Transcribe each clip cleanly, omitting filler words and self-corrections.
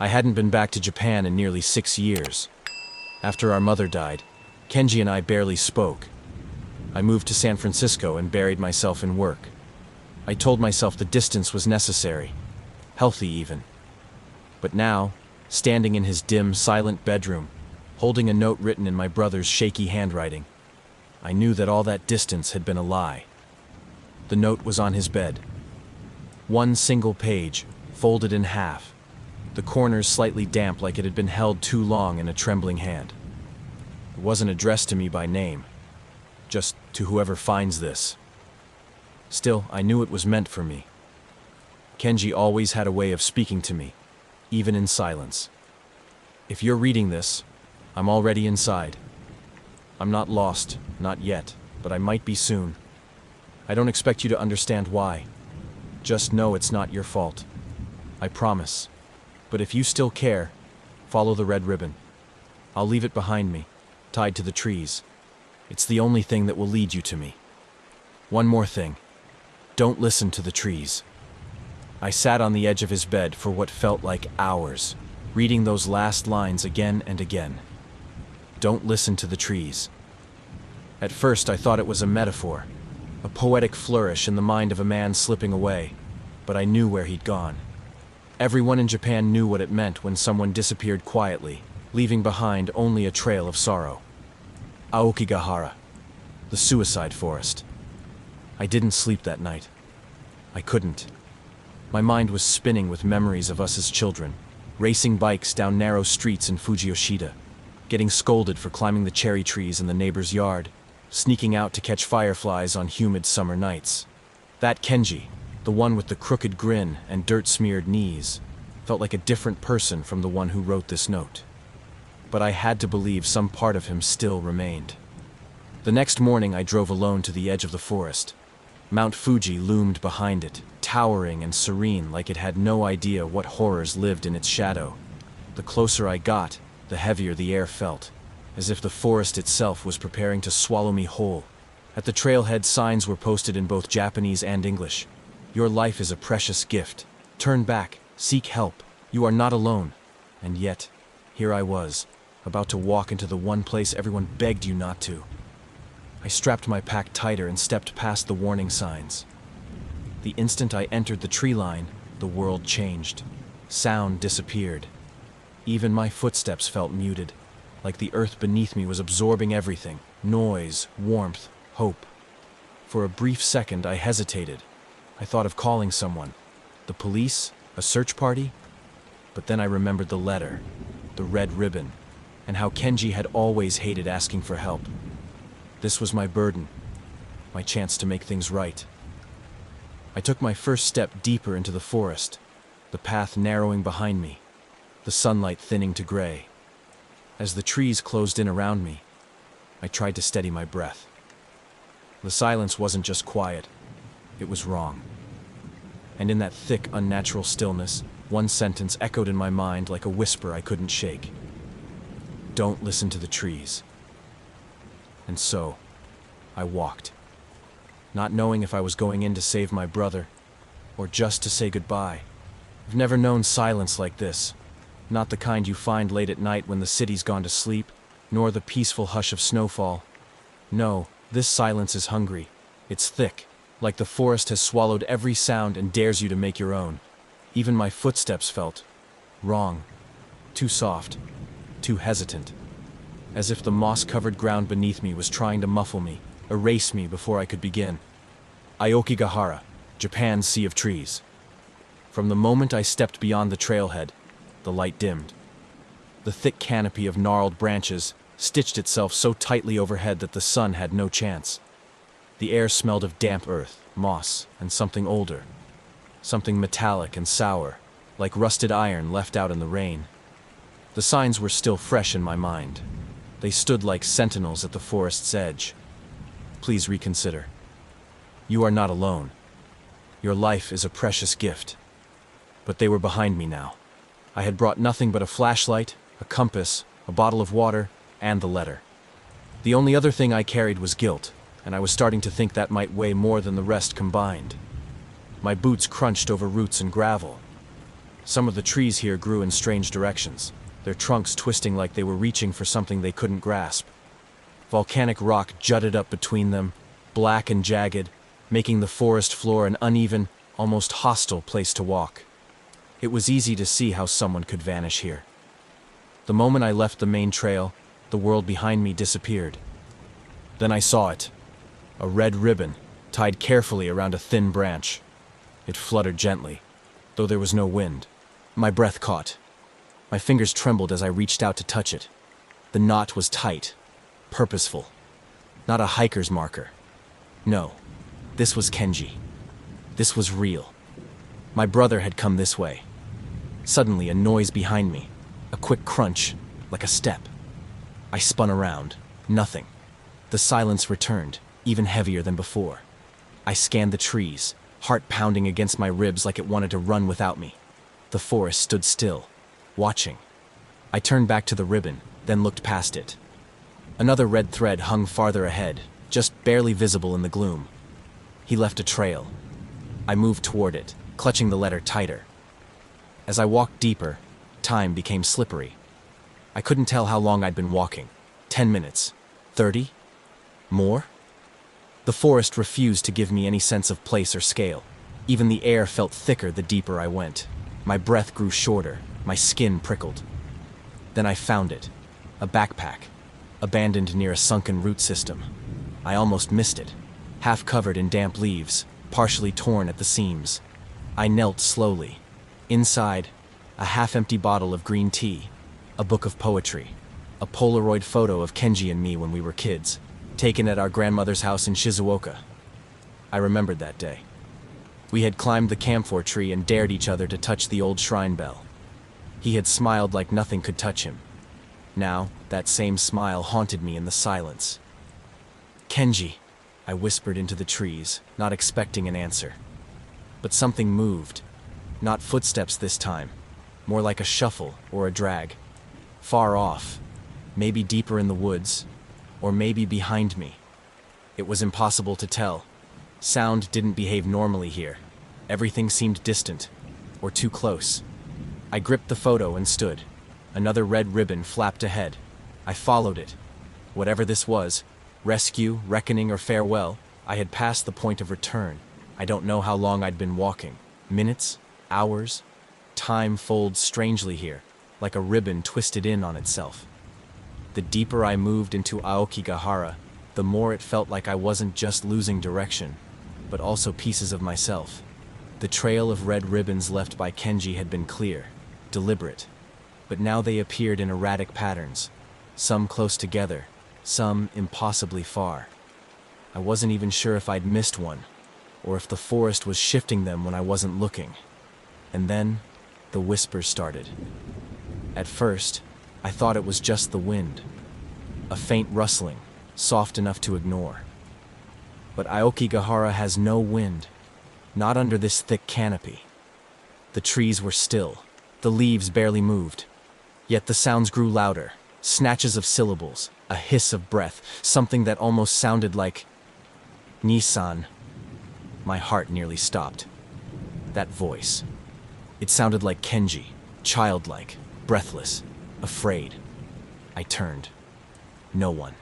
I hadn't been back to Japan in nearly 6 years. After our mother died, Kenji and I barely spoke. I moved to San Francisco and buried myself in work. I told myself the distance was necessary, healthy even. But now, standing in his dim, silent bedroom, holding a note written in my brother's shaky handwriting, I knew that all that distance had been a lie. The note was on his bed. One single page, folded in half, the corners slightly damp like it had been held too long in a trembling hand. It wasn't addressed to me by name, just to whoever finds this. Still, I knew it was meant for me. Kenji always had a way of speaking to me, even in silence. If you're reading this, I'm already inside. I'm not lost, not yet, but I might be soon. I don't expect you to understand why. Just know it's not your fault. I promise. But if you still care, follow the red ribbon. I'll leave it behind me, tied to the trees. It's the only thing that will lead you to me. One more thing. Don't listen to the trees. I sat on the edge of his bed for what felt like hours, reading those last lines again and again. Don't listen to the trees. At first I thought it was a metaphor, a poetic flourish in the mind of a man slipping away, but I knew where he'd gone. Everyone in Japan knew what it meant when someone disappeared quietly, leaving behind only a trail of sorrow. Aokigahara, the suicide forest. I didn't sleep that night. I couldn't. My mind was spinning with memories of us as children, racing bikes down narrow streets in Fujiyoshida, getting scolded for climbing the cherry trees in the neighbor's yard, sneaking out to catch fireflies on humid summer nights. That Kenji, the one with the crooked grin and dirt-smeared knees, felt like a different person from the one who wrote this note. But I had to believe some part of him still remained. The next morning I drove alone to the edge of the forest. Mount Fuji loomed behind it, towering and serene like it had no idea what horrors lived in its shadow. The closer I got, the heavier the air felt, as if the forest itself was preparing to swallow me whole. At the trailhead, signs were posted in both Japanese and English. Your life is a precious gift. Turn back, seek help. You are not alone. And yet, here I was, about to walk into the one place everyone begged you not to. I strapped my pack tighter and stepped past the warning signs. The instant I entered the tree line, the world changed. Sound disappeared. Even my footsteps felt muted, like the earth beneath me was absorbing everything: noise, warmth, hope. For a brief second I hesitated. I thought of calling someone. The police? A search party? But then I remembered the letter, the red ribbon, and how Kenji had always hated asking for help. This was my burden, my chance to make things right. I took my first step deeper into the forest, the path narrowing behind me, the sunlight thinning to gray. As the trees closed in around me, I tried to steady my breath. The silence wasn't just quiet, it was wrong. And in that thick, unnatural stillness, one sentence echoed in my mind like a whisper I couldn't shake. Don't listen to the trees. And so, I walked, not knowing if I was going in to save my brother, or just to say goodbye. I've never known silence like this, not the kind you find late at night when the city's gone to sleep, nor the peaceful hush of snowfall. No, this silence is hungry. It's thick, like the forest has swallowed every sound and dares you to make your own. Even my footsteps felt wrong, too soft, too hesitant. As if the moss-covered ground beneath me was trying to muffle me, erase me before I could begin. Aokigahara, Japan's Sea of Trees. From the moment I stepped beyond the trailhead, the light dimmed. The thick canopy of gnarled branches stitched itself so tightly overhead that the sun had no chance. The air smelled of damp earth, moss, and something older. Something metallic and sour, like rusted iron left out in the rain. The signs were still fresh in my mind. They stood like sentinels at the forest's edge. Please reconsider. You are not alone. Your life is a precious gift. But they were behind me now. I had brought nothing but a flashlight, a compass, a bottle of water, and the letter. The only other thing I carried was guilt, and I was starting to think that might weigh more than the rest combined. My boots crunched over roots and gravel. Some of the trees here grew in strange directions, their trunks twisting like they were reaching for something they couldn't grasp. Volcanic rock jutted up between them, black and jagged, making the forest floor an uneven, almost hostile place to walk. It was easy to see how someone could vanish here. The moment I left the main trail, the world behind me disappeared. Then I saw it. A red ribbon, tied carefully around a thin branch. It fluttered gently, though there was no wind. My breath caught. My fingers trembled as I reached out to touch it. The knot was tight, purposeful. Not a hiker's marker. No, this was Kenji. This was real. My brother had come this way. Suddenly, a noise behind me. A quick crunch, like a step. I spun around. Nothing. The silence returned, even heavier than before. I scanned the trees, heart pounding against my ribs like it wanted to run without me. The forest stood still, watching. I turned back to the ribbon, then looked past it. Another red thread hung farther ahead, just barely visible in the gloom. He left a trail. I moved toward it, clutching the letter tighter. As I walked deeper, time became slippery. I couldn't tell how long I'd been walking. 10 minutes. 30? More? The forest refused to give me any sense of place or scale. Even the air felt thicker the deeper I went. My breath grew shorter, my skin prickled. Then I found it. A backpack, abandoned near a sunken root system. I almost missed it, half covered in damp leaves, partially torn at the seams. I knelt slowly. Inside, a half-empty bottle of green tea, a book of poetry, a Polaroid photo of Kenji and me when we were kids, taken at our grandmother's house in Shizuoka. I remembered that day. We had climbed the camphor tree and dared each other to touch the old shrine bell. He had smiled like nothing could touch him. Now, that same smile haunted me in the silence. "Kenji," I whispered into the trees, not expecting an answer. But something moved. Not footsteps this time, more like a shuffle or a drag. Far off, maybe deeper in the woods, or maybe behind me. It was impossible to tell. Sound didn't behave normally here. Everything seemed distant, or too close. I gripped the photo and stood. Another red ribbon flapped ahead. I followed it. Whatever this was, rescue, reckoning, or farewell, I had passed the point of return. I don't know how long I'd been walking. Minutes? Hours? Time folds strangely here, like a ribbon twisted in on itself. The deeper I moved into Aokigahara, the more it felt like I wasn't just losing direction, but also pieces of myself. The trail of red ribbons left by Kenji had been clear, deliberate, but now they appeared in erratic patterns, some close together, some impossibly far. I wasn't even sure if I'd missed one, or if the forest was shifting them when I wasn't looking. And then, the whispers started. At first, I thought it was just the wind, a faint rustling, soft enough to ignore. But Aokigahara has no wind, not under this thick canopy. The trees were still, the leaves barely moved. Yet the sounds grew louder, snatches of syllables, a hiss of breath, something that almost sounded like Nissan. My heart nearly stopped. That voice. It sounded like Kenji, childlike, breathless, afraid. I turned. No one.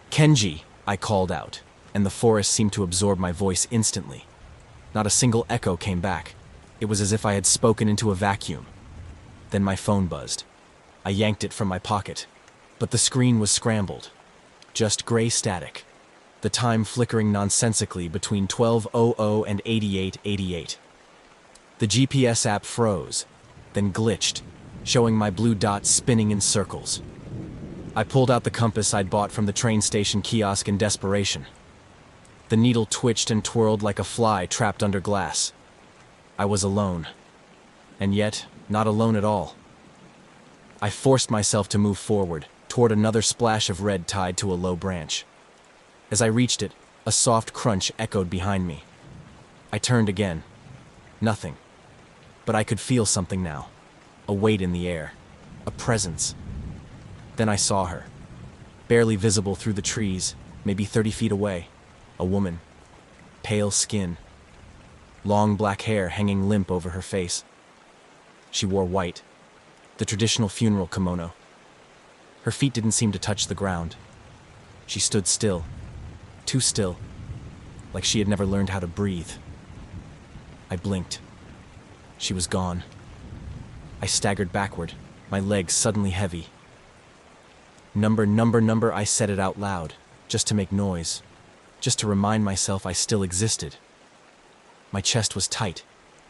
"Kenji," I called out, and the forest seemed to absorb my voice instantly. Not a single echo came back. It was as if I had spoken into a vacuum. Then my phone buzzed. I yanked it from my pocket, but the screen was scrambled. Just gray static. The time flickering nonsensically between 12:00 and 88:88. The GPS app froze, then glitched, showing my blue dot spinning in circles. I pulled out the compass I'd bought from the train station kiosk in desperation. The needle twitched and twirled like a fly trapped under glass. I was alone. And yet, not alone at all. I forced myself to move forward, toward another splash of red tied to a low branch. As I reached it, a soft crunch echoed behind me. I turned again. Nothing. But I could feel something now. A weight in the air. A presence. Then I saw her. Barely visible through the trees, maybe 30 feet away. A woman. Pale skin. Long black hair hanging limp over her face. She wore white, the traditional funeral kimono. Her feet didn't seem to touch the ground. She stood still, too still, like she had never learned how to breathe. I blinked. She was gone. I staggered backward, my legs suddenly heavy. Number, I said it out loud, just to make noise, just to remind myself I still existed. My chest was tight,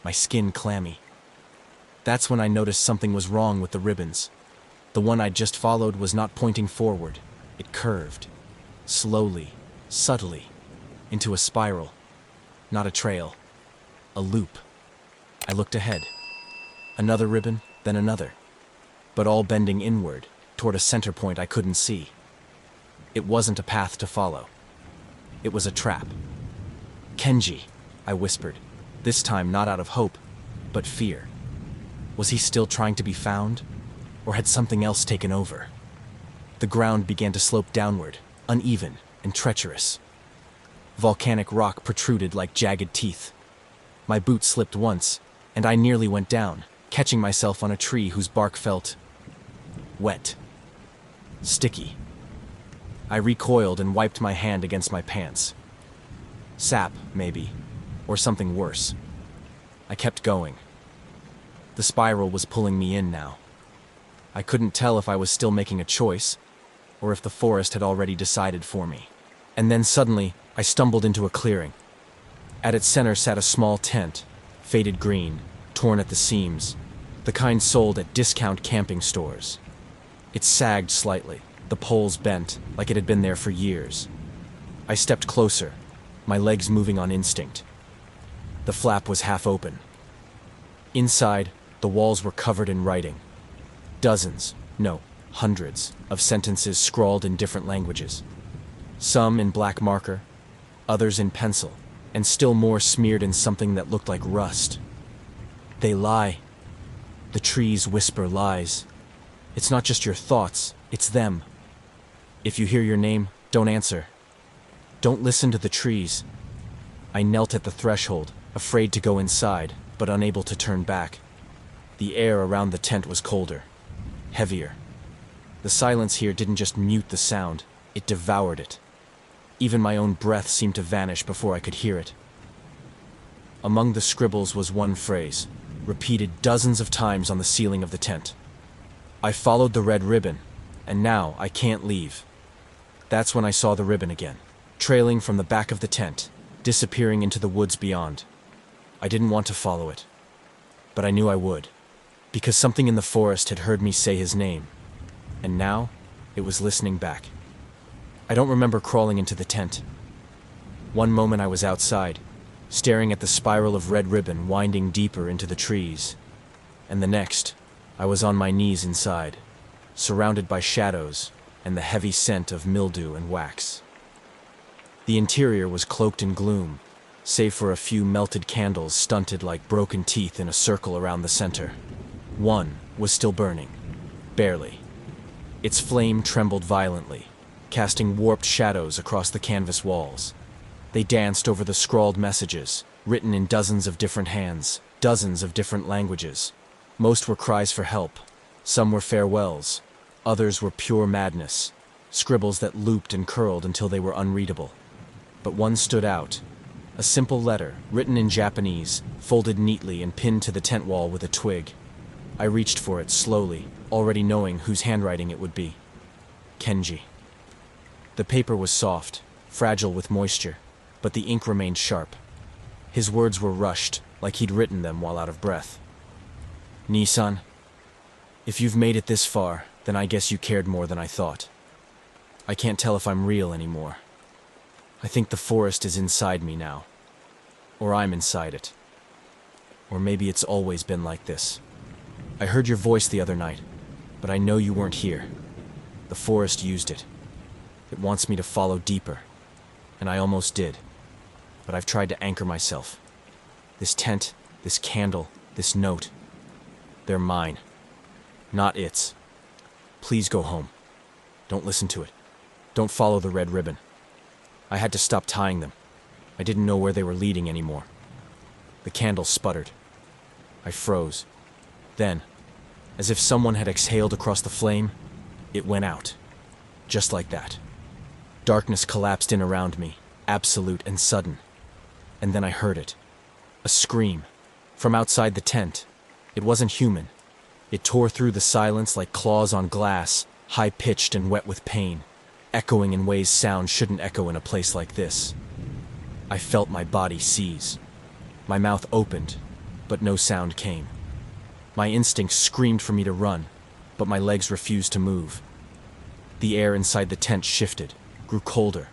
my skin clammy. That's when I noticed something was wrong with the ribbons. The one I'd just followed was not pointing forward. It curved, slowly, subtly, into a spiral. Not a trail, a loop. I looked ahead. Another ribbon, then another, but all bending inward, toward a center point I couldn't see. It wasn't a path to follow. It was a trap. Kenji, I whispered, this time not out of hope, but fear. Was he still trying to be found, or had something else taken over? The ground began to slope downward, uneven and treacherous. Volcanic rock protruded like jagged teeth. My boot slipped once, and I nearly went down, catching myself on a tree whose bark felt wet, sticky. I recoiled and wiped my hand against my pants. Sap, maybe, or something worse. I kept going. The spiral was pulling me in now. I couldn't tell if I was still making a choice, or if the forest had already decided for me. And then suddenly, I stumbled into a clearing. At its center sat a small tent, faded green, torn at the seams, the kind sold at discount camping stores. It sagged slightly, the poles bent, like it had been there for years. I stepped closer, my legs moving on instinct. The flap was half open. Inside, the walls were covered in writing. Dozens, no, hundreds, of sentences scrawled in different languages. Some in black marker, others in pencil, and still more smeared in something that looked like rust. They lie. The trees whisper lies. It's not just your thoughts, it's them. If you hear your name, don't answer. Don't listen to the trees. I knelt at the threshold, afraid to go inside, but unable to turn back. The air around the tent was colder, heavier. The silence here didn't just mute the sound, it devoured it. Even my own breath seemed to vanish before I could hear it. Among the scribbles was one phrase, repeated dozens of times on the ceiling of the tent. I followed the red ribbon, and now I can't leave. That's when I saw the ribbon again, trailing from the back of the tent, disappearing into the woods beyond. I didn't want to follow it, but I knew I would, because something in the forest had heard me say his name, and now it was listening back. I don't remember crawling into the tent. One moment I was outside, staring at the spiral of red ribbon winding deeper into the trees, and the next, I was on my knees inside, surrounded by shadows and the heavy scent of mildew and wax. The interior was cloaked in gloom, save for a few melted candles stunted like broken teeth in a circle around the center. One was still burning, barely. Its flame trembled violently, casting warped shadows across the canvas walls. They danced over the scrawled messages, written in dozens of different hands, dozens of different languages. Most were cries for help, some were farewells, others were pure madness, scribbles that looped and curled until they were unreadable. But one stood out, a simple letter, written in Japanese, folded neatly and pinned to the tent wall with a twig. I reached for it slowly, already knowing whose handwriting it would be. Kenji. The paper was soft, fragile with moisture, but the ink remained sharp. His words were rushed, like he'd written them while out of breath. Nissan, if you've made it this far, then I guess you cared more than I thought. I can't tell if I'm real anymore. I think the forest is inside me now. Or I'm inside it. Or maybe it's always been like this. I heard your voice the other night, but I know you weren't here. The forest used it. It wants me to follow deeper, and I almost did. But I've tried to anchor myself. This tent, this candle, this note, they're mine, not its. Please go home. Don't listen to it. Don't follow the red ribbon. I had to stop tying them. I didn't know where they were leading anymore. The candle sputtered. I froze. Then, as if someone had exhaled across the flame, it went out. Just like that. Darkness collapsed in around me, absolute and sudden. And then I heard it. A scream. From outside the tent. It wasn't human. It tore through the silence like claws on glass, high-pitched and wet with pain, echoing in ways sound shouldn't echo in a place like this. I felt my body seize. My mouth opened, but no sound came. My instincts screamed for me to run, but my legs refused to move. The air inside the tent shifted, grew colder.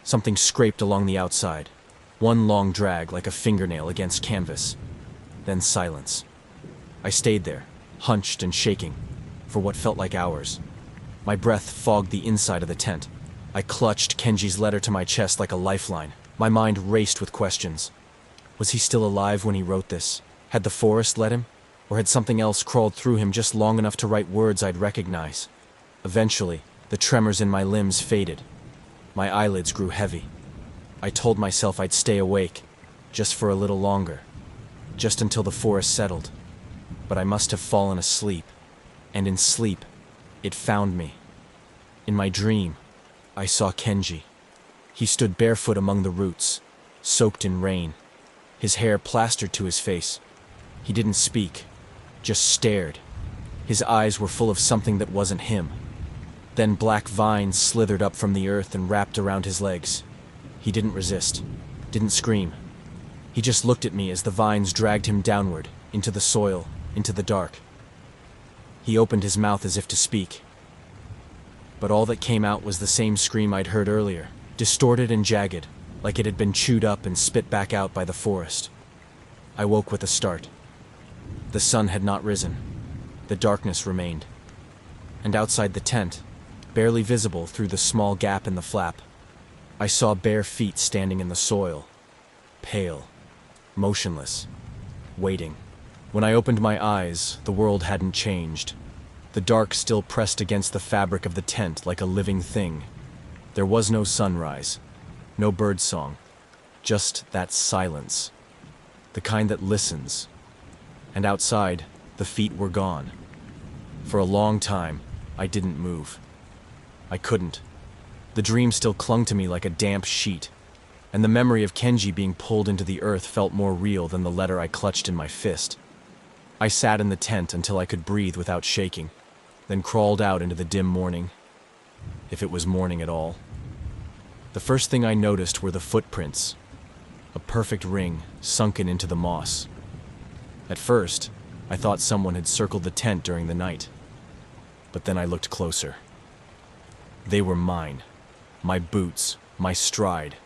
Something scraped along the outside. One long drag like a fingernail against canvas. Then silence. I stayed there, hunched and shaking, for what felt like hours. My breath fogged the inside of the tent. I clutched Kenji's letter to my chest like a lifeline. My mind raced with questions. Was he still alive when he wrote this? Had the forest let him? Or had something else crawled through him just long enough to write words I'd recognize? Eventually, the tremors in my limbs faded. My eyelids grew heavy. I told myself I'd stay awake, just for a little longer, just until the forest settled. But I must have fallen asleep, and in sleep, it found me. In my dream, I saw Kenji. He stood barefoot among the roots, soaked in rain, his hair plastered to his face. He didn't speak, just stared. His eyes were full of something that wasn't him. Then black vines slithered up from the earth and wrapped around his legs. He didn't resist, didn't scream. He just looked at me as the vines dragged him downward, into the soil, into the dark. He opened his mouth as if to speak. But all that came out was the same scream I'd heard earlier, distorted and jagged, like it had been chewed up and spit back out by the forest. I woke with a start. The sun had not risen. The darkness remained. And outside the tent, barely visible through the small gap in the flap, I saw bare feet standing in the soil, pale, motionless, waiting. When I opened my eyes, the world hadn't changed. The dark still pressed against the fabric of the tent like a living thing. There was no sunrise, no birdsong, just that silence, the kind that listens. And outside, the feet were gone. For a long time, I didn't move. I couldn't. The dream still clung to me like a damp sheet, and the memory of Kenji being pulled into the earth felt more real than the letter I clutched in my fist. I sat in the tent until I could breathe without shaking, then crawled out into the dim morning, if it was morning at all. The first thing I noticed were the footprints, a perfect ring sunken into the moss. At first, I thought someone had circled the tent during the night, but then I looked closer. They were mine, my boots, my stride,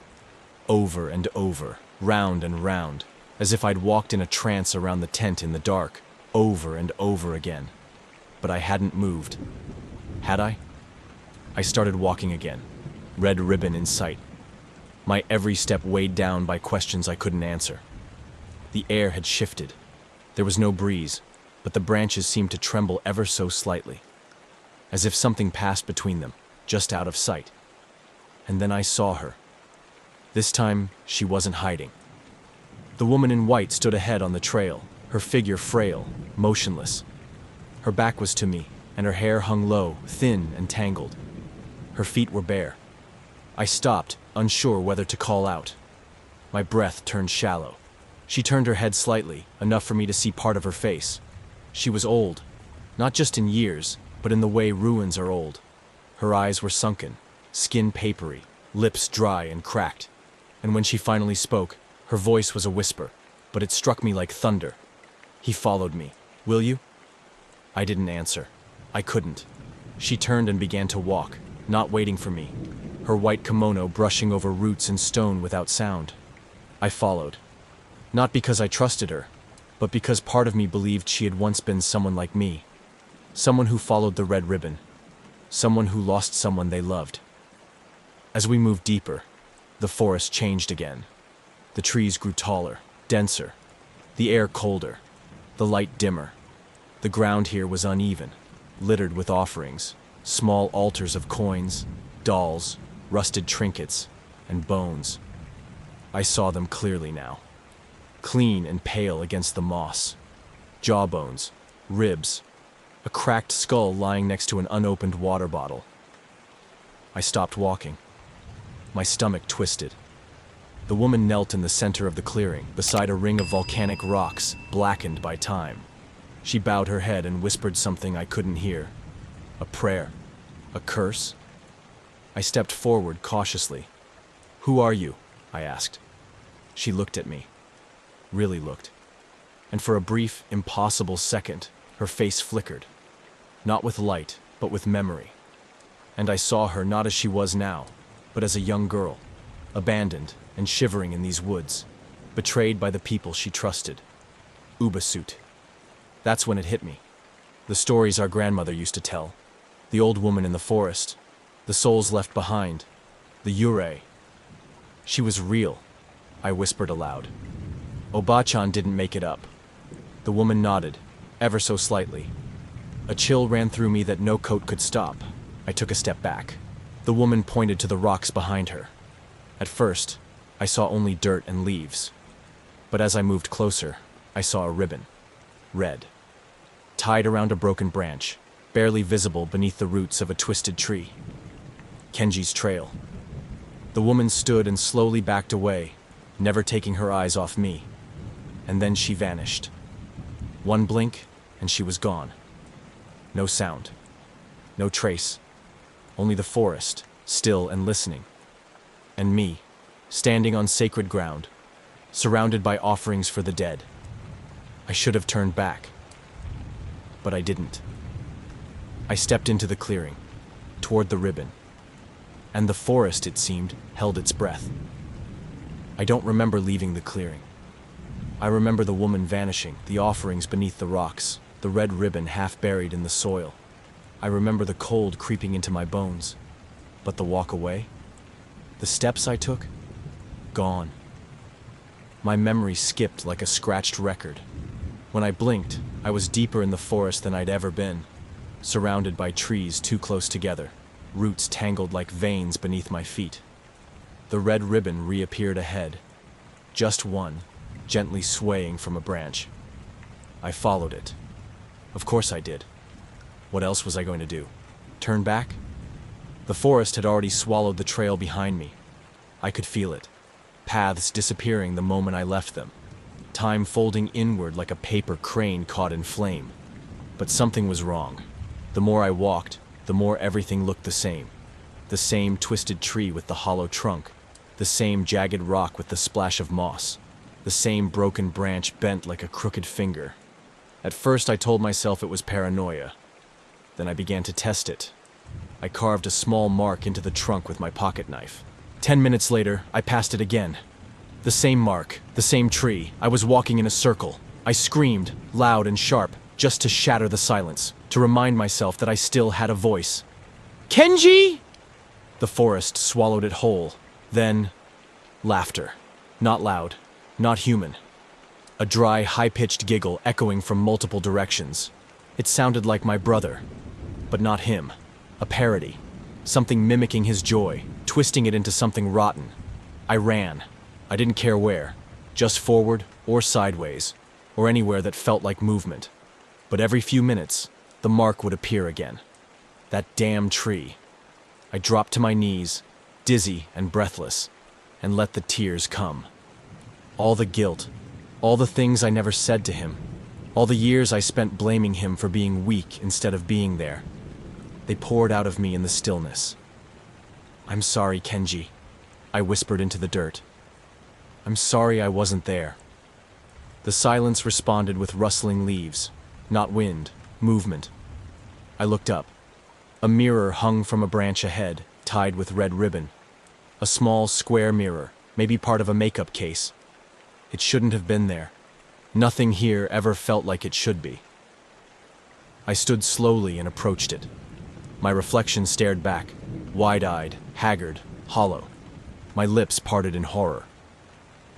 over and over, round and round, as if I'd walked in a trance around the tent in the dark, over and over again. But I hadn't moved. Had I? I started walking again, red ribbon in sight. My every step weighed down by questions I couldn't answer. The air had shifted. There was no breeze, but the branches seemed to tremble ever so slightly, as if something passed between them, just out of sight. And then I saw her. This time, she wasn't hiding. The woman in white stood ahead on the trail, her figure frail, motionless. Her back was to me, and her hair hung low, thin and tangled. Her feet were bare. I stopped, unsure whether to call out. My breath turned shallow. She turned her head slightly, enough for me to see part of her face. She was old, not just in years, but in the way ruins are old. Her eyes were sunken, skin papery, lips dry and cracked. And when she finally spoke, her voice was a whisper, but it struck me like thunder. He followed me. Will you? I didn't answer. I couldn't. She turned and began to walk, not waiting for me, her white kimono brushing over roots and stone without sound. I followed. Not because I trusted her, but because part of me believed she had once been someone like me. Someone who followed the red ribbon. Someone who lost someone they loved. As we moved deeper, the forest changed again. The trees grew taller, denser, the air colder, the light dimmer. The ground here was uneven, littered with offerings, small altars of coins, dolls, rusted trinkets, and bones. I saw them clearly now, clean and pale against the moss. Jawbones, ribs, a cracked skull lying next to an unopened water bottle. I stopped walking. My stomach twisted. The woman knelt in the center of the clearing, beside a ring of volcanic rocks, blackened by time. She bowed her head and whispered something I couldn't hear. A prayer? A curse? I stepped forward cautiously. "Who are you?" I asked. She looked at me. Really looked. And for a brief, impossible second, her face flickered. Not with light, but with memory. And I saw her not as she was now, but as a young girl, abandoned and shivering in these woods, betrayed by the people she trusted. Ubasut. That's when it hit me. The stories our grandmother used to tell. The old woman in the forest. The souls left behind. The Yurei. She was real, I whispered aloud. Oba-chan didn't make it up. The woman nodded, ever so slightly. A chill ran through me that no coat could stop. I took a step back. The woman pointed to the rocks behind her. At first, I saw only dirt and leaves. But as I moved closer, I saw a ribbon. Red. Tied around a broken branch, barely visible beneath the roots of a twisted tree. Kenji's trail. The woman stood and slowly backed away, never taking her eyes off me. And then she vanished. One blink, and she was gone. No sound. No trace. Only the forest, still and listening. And me, standing on sacred ground, surrounded by offerings for the dead. I should have turned back. But I didn't. I stepped into the clearing, toward the ribbon. And the forest, it seemed, held its breath. I don't remember leaving the clearing. I remember the woman vanishing, the offerings beneath the rocks, the red ribbon half buried in the soil. I remember the cold creeping into my bones. But the walk away? The steps I took? Gone. My memory skipped like a scratched record. When I blinked, I was deeper in the forest than I'd ever been, surrounded by trees too close together, roots tangled like veins beneath my feet. The red ribbon reappeared ahead. Just one, gently swaying from a branch. I followed it. Of course I did. What else was I going to do? Turn back? The forest had already swallowed the trail behind me. I could feel it. Paths disappearing the moment I left them. Time folding inward like a paper crane caught in flame. But something was wrong. The more I walked, the more everything looked the same. The same twisted tree with the hollow trunk. The same jagged rock with the splash of moss. The same broken branch bent like a crooked finger. At first I told myself it was paranoia. Then I began to test it. I carved a small mark into the trunk with my pocket knife. 10 minutes later, I passed it again. The same mark, the same tree. I was walking in a circle. I screamed, loud and sharp, just to shatter the silence, to remind myself that I still had a voice. "Kenji!" The forest swallowed it whole. Then, laughter. Not loud, not human. A dry, high-pitched giggle echoing from multiple directions. It sounded like my brother, but not him. A parody. Something mimicking his joy, twisting it into something rotten. I ran. I didn't care where. Just forward or sideways, or anywhere that felt like movement. But every few minutes, the mark would appear again. That damn tree. I dropped to my knees, dizzy and breathless, and let the tears come. All the guilt, all the things I never said to him, all the years I spent blaming him for being weak instead of being there. They poured out of me in the stillness. "I'm sorry, Kenji," I whispered into the dirt. "I'm sorry I wasn't there." The silence responded with rustling leaves, not wind, movement. I looked up. A mirror hung from a branch ahead, tied with red ribbon. A small, square mirror, maybe part of a makeup case. It shouldn't have been there. Nothing here ever felt like it should be. I stood slowly and approached it. My reflection stared back, wide-eyed, haggard, hollow. My lips parted in horror.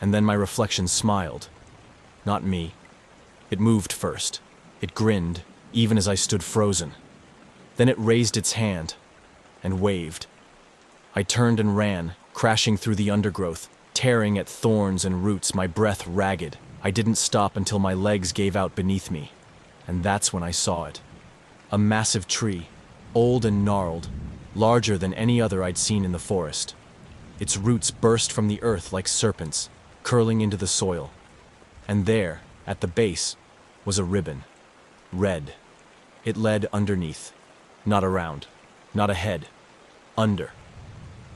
And then my reflection smiled. Not me. It moved first. It grinned, even as I stood frozen. Then it raised its hand and waved. I turned and ran, crashing through the undergrowth, tearing at thorns and roots, my breath ragged. I didn't stop until my legs gave out beneath me. And that's when I saw it. A massive tree, old and gnarled, larger than any other I'd seen in the forest. Its roots burst from the earth like serpents, curling into the soil. And there, at the base, was a ribbon. Red. It led underneath. Not around. Not ahead. Under.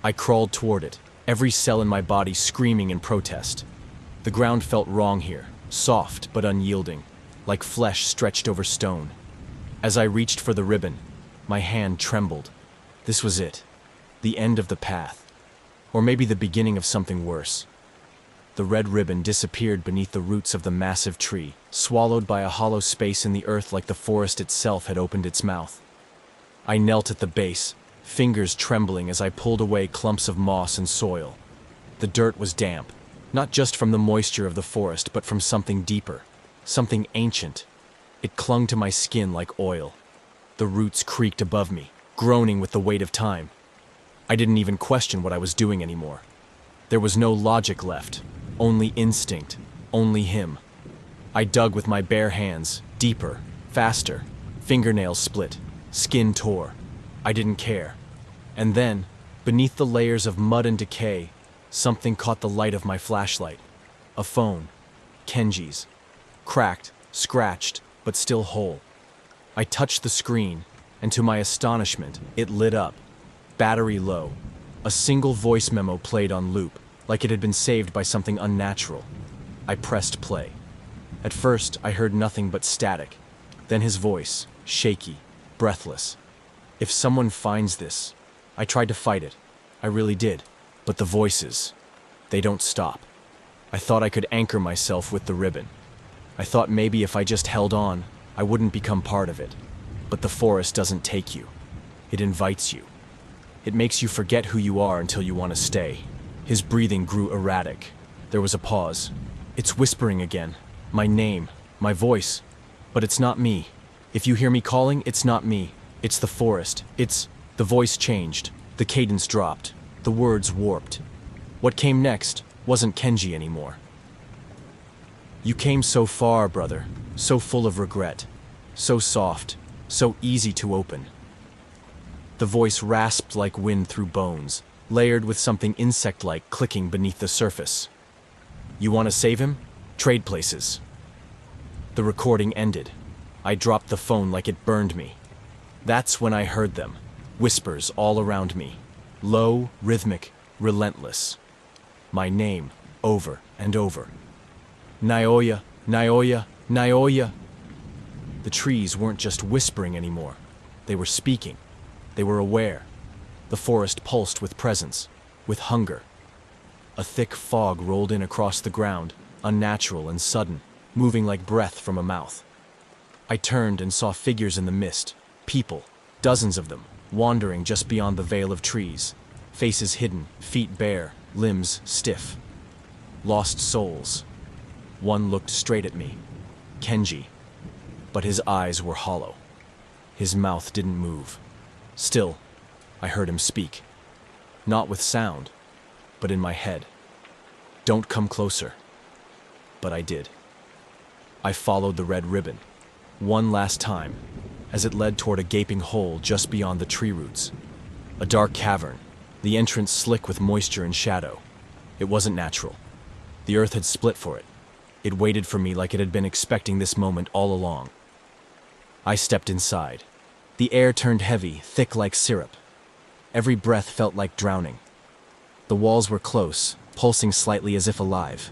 I crawled toward it, every cell in my body screaming in protest. The ground felt wrong here, soft but unyielding, like flesh stretched over stone. As I reached for the ribbon, my hand trembled. This was it. The end of the path. Or maybe the beginning of something worse. The red ribbon disappeared beneath the roots of the massive tree, swallowed by a hollow space in the earth like the forest itself had opened its mouth. I knelt at the base, fingers trembling as I pulled away clumps of moss and soil. The dirt was damp, not just from the moisture of the forest, but from something deeper, something ancient. It clung to my skin like oil. The roots creaked above me, groaning with the weight of time. I didn't even question what I was doing anymore. There was no logic left, only instinct, only him. I dug with my bare hands, deeper, faster, fingernails split, skin tore. I didn't care. And then, beneath the layers of mud and decay, something caught the light of my flashlight. A phone. Kenji's. Cracked, scratched, but still whole. I touched the screen, and to my astonishment, it lit up. Battery low. A single voice memo played on loop, like it had been saved by something unnatural. I pressed play. At first, I heard nothing but static. Then his voice, shaky, breathless. If someone finds this, I tried to fight it. I really did. But the voices, they don't stop. I thought I could anchor myself with the ribbon. I thought maybe if I just held on, I wouldn't become part of it. But the forest doesn't take you. It invites you. It makes you forget who you are until you want to stay. His breathing grew erratic. There was a pause. It's whispering again. My name, my voice. But it's not me. If you hear me calling, it's not me. It's the forest. The voice changed. The cadence dropped. The words warped. What came next wasn't Kenji anymore. You came so far, brother. So full of regret. So soft. So easy to open. The voice rasped like wind through bones, layered with something insect-like clicking beneath the surface. You want to save him? Trade places. The recording ended. I dropped the phone like it burned me. That's when I heard them. Whispers all around me. Low, rhythmic, relentless. My name, over and over. Naoya, Naoya, Naoya. The trees weren't just whispering anymore. They were speaking. They were aware. The forest pulsed with presence, with hunger. A thick fog rolled in across the ground, unnatural and sudden, moving like breath from a mouth. I turned and saw figures in the mist, people, dozens of them, wandering just beyond the veil of trees, faces hidden, feet bare, limbs stiff. Lost souls. One looked straight at me, Kenji, but his eyes were hollow. His mouth didn't move. Still, I heard him speak. Not with sound, but in my head. Don't come closer. But I did. I followed the red ribbon, one last time, as it led toward a gaping hole just beyond the tree roots. A dark cavern, the entrance slick with moisture and shadow. It wasn't natural. The earth had split for it. It waited for me like it had been expecting this moment all along. I stepped inside. The air turned heavy, thick like syrup. Every breath felt like drowning. The walls were close, pulsing slightly as if alive.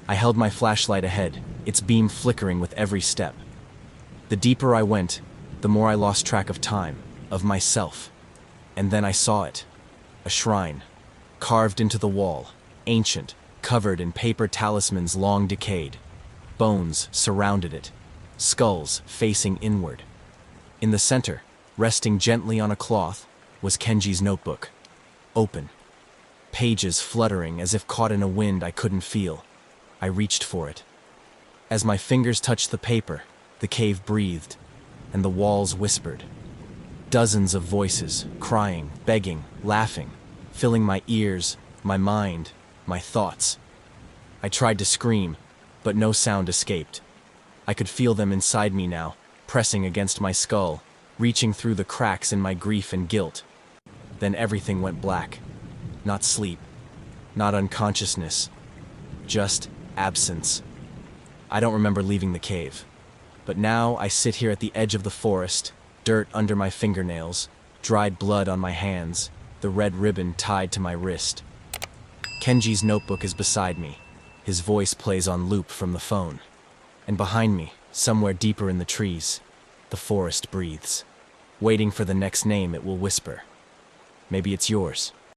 I held my flashlight ahead, its beam flickering with every step. The deeper I went, the more I lost track of time, of myself. And then I saw it. A shrine, carved into the wall, ancient, covered in paper talismans long decayed. Bones surrounded it, skulls facing inward. In the center, resting gently on a cloth, was Kenji's notebook. Open. Pages fluttering as if caught in a wind I couldn't feel. I reached for it. As my fingers touched the paper, the cave breathed, and the walls whispered. Dozens of voices, crying, begging, laughing, filling my ears, my mind, my thoughts. I tried to scream, but no sound escaped. I could feel them inside me now, pressing against my skull, reaching through the cracks in my grief and guilt. Then everything went black. Not sleep, not unconsciousness, just absence. I don't remember leaving the cave. But now I sit here at the edge of the forest, dirt under my fingernails, dried blood on my hands, the red ribbon tied to my wrist. Kenji's notebook is beside me. His voice plays on loop from the phone. And behind me, somewhere deeper in the trees, the forest breathes, waiting for the next name it will whisper. Maybe it's yours.